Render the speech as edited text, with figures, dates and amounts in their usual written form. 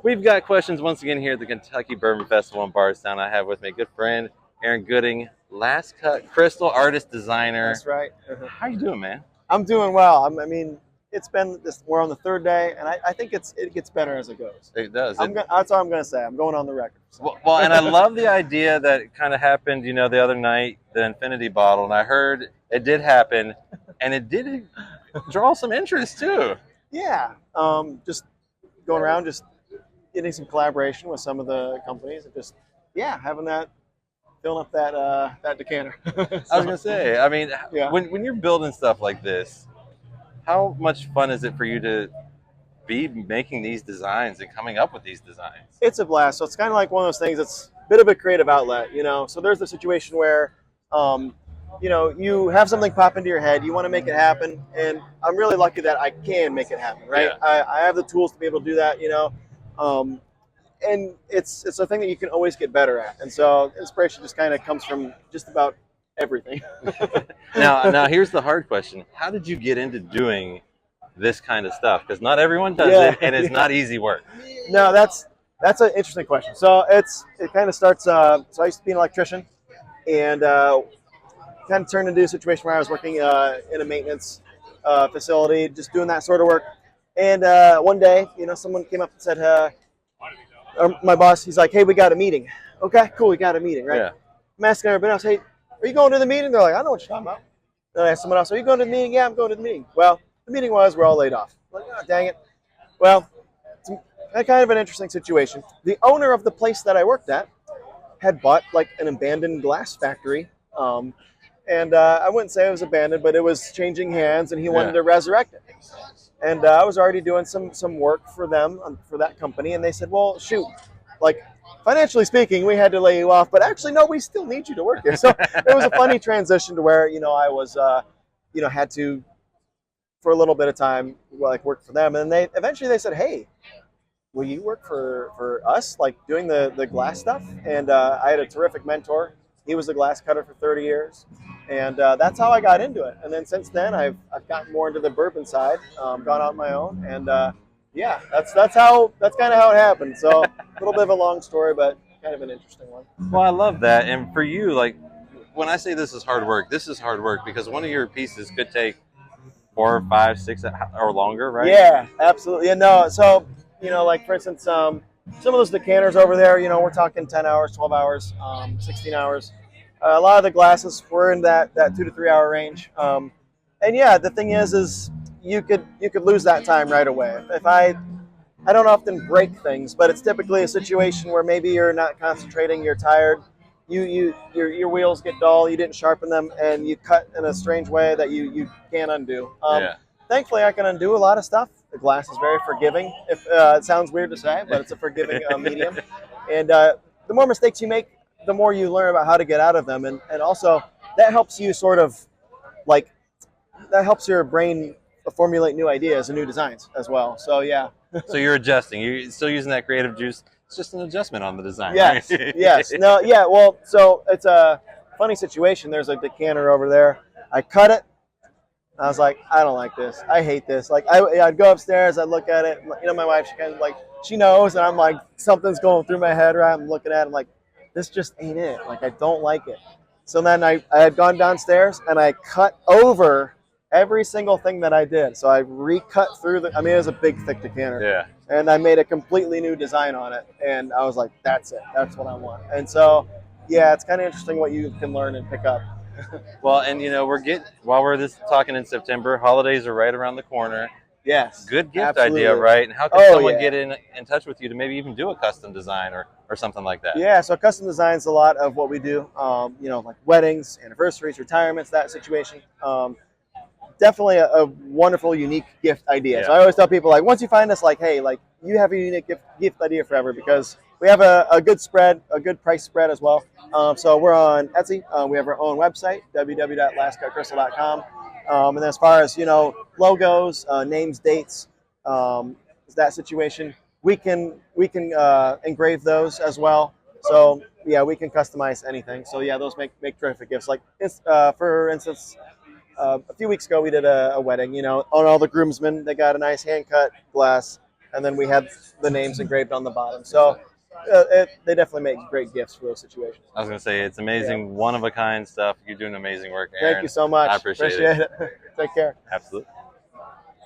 We've got questions once again here at the Kentucky Bourbon Festival in Bardstown. I have with me a good friend, Aaron Gooding, Last Cut Crystal artist designer. That's right. How you doing, man? I'm doing well. I mean, it's been this. We're on the third day, and I think it gets better as it goes. It does. That's all I'm gonna say. I'm going on the record. So. Well, and I love the idea that it kind of happened, the other night, the Infinity Bottle, and I heard it did happen, and it did draw some interest too. Yeah. Just going around, just getting some collaboration with some of the companies, and just having that, filling up that decanter. I was gonna say, I mean, Yeah. when you're building stuff like this, how much fun is it for you to be making these designs and coming up with these designs? It's a blast. So it's kind of like one of those things. It's a bit of a creative outlet, So there's the situation where, you have something pop into your head. You want to make it happen, and I'm really lucky that I can make it happen. Right? Yeah. I have the tools to be able to do that. And it's a thing that you can always get better at. And so inspiration just kind of comes from just about everything. Now here's the hard question: how did you get into doing this kind of stuff? Because not everyone does it, and it's not easy work. No, that's an interesting question. So it kind of starts. So I used to be an electrician, and kind of turned into a situation where I was working in a maintenance facility, just doing that sort of work. And one day, someone came up and said, my boss, he's like, "Hey, we got a meeting." Okay, cool, we got a meeting, right? Yeah. I'm asking everybody else, "Hey, are you going to the meeting?" They're like, "I know what you're talking about." Then I asked someone else, "Are you going to the meeting?" "Yeah, I'm going to the meeting." Well, the meeting was, we're all laid off. I'm like, oh, dang it. Well, it's a kind of an interesting situation. The owner of the place that I worked at had bought like an abandoned glass factory. And I wouldn't say it was abandoned, but it was changing hands, and he wanted to resurrect it. And I was already doing some work for them, for that company, and they said, "Well, shoot, like financially speaking, we had to lay you off, but actually, no, we still need you to work here." So it was a funny transition to where I was, had to, for a little bit of time, like work for them, and they eventually said, "Hey, will you work for us, like doing the glass stuff?" And I had a terrific mentor. He was a glass cutter for 30 years. And that's how I got into it. And then since then, I've gotten more into the bourbon side, gone out on my own. And that's kind of how it happened. So a little bit of a long story, but kind of an interesting one. Well, I love that. And for you, like, when I say this is hard work because one of your pieces could take 4 or 5, 6 or longer, right? Yeah, absolutely. Yeah, no. So, like for instance, some of those decanters over there, we're talking 10 hours, 12 hours, 16 hours. A lot of the glasses were in that 2 to 3 hour range. And yeah, the thing is you could lose that time right away. If I don't often break things, but it's typically a situation where maybe you're not concentrating, you're tired, your wheels get dull, you didn't sharpen them, and you cut in a strange way that you can't undo. Thankfully, I can undo a lot of stuff. The glass is very forgiving. If it sounds weird to say, but it's a forgiving medium. And the more mistakes you make, the more you learn about how to get out of them. And also, that helps you sort of, like, that helps your brain formulate new ideas and new designs as well. So, yeah. So you're adjusting. You're still using that creative juice. It's just an adjustment on the design, yes, right? Yes. No, yeah, well, so it's a funny situation. There's a decanter over there. I cut it. I was like, I don't like this. I hate this. Like, I'd go upstairs, I'd look at it. My wife, she kind of like, she knows, and I'm like, something's going through my head, right? I'm looking at it, I'm like, this just ain't it. Like, I don't like it. So then I had gone downstairs, and I cut over every single thing that I did. So I recut through it was a big, thick decanter. Yeah. And I made a completely new design on it. And I was like, that's it. That's what I want. And so, yeah, it's kind of interesting what you can learn and pick up. Well, and while we're talking in September, holidays are right around the corner. Yes. Good gift absolutely. idea, right? And how can someone get in touch with you to maybe even do a custom design or something like that? Yeah, so custom design's a lot of what we do. Like weddings, anniversaries, retirements, that situation. Definitely a wonderful, unique gift idea. Yeah. So I always tell people, like, once you find us, like, hey, like, you have a unique gift idea forever, because we have a good spread, a good price spread as well. So we're on Etsy. We have our own website, www.lastcutcrystal.com. And then as far as, logos, names, dates, that situation, we can engrave those as well. So yeah, we can customize anything. So yeah, those make terrific gifts. Like for instance, a few weeks ago we did a wedding. On all the groomsmen, they got a nice hand cut glass. and then we had the names engraved on the bottom. So they definitely make great gifts for those situations. I was gonna say it's amazing, one of a kind stuff. You're doing amazing work, Aaron. Thank you so much. I appreciate it. Take care. Absolutely.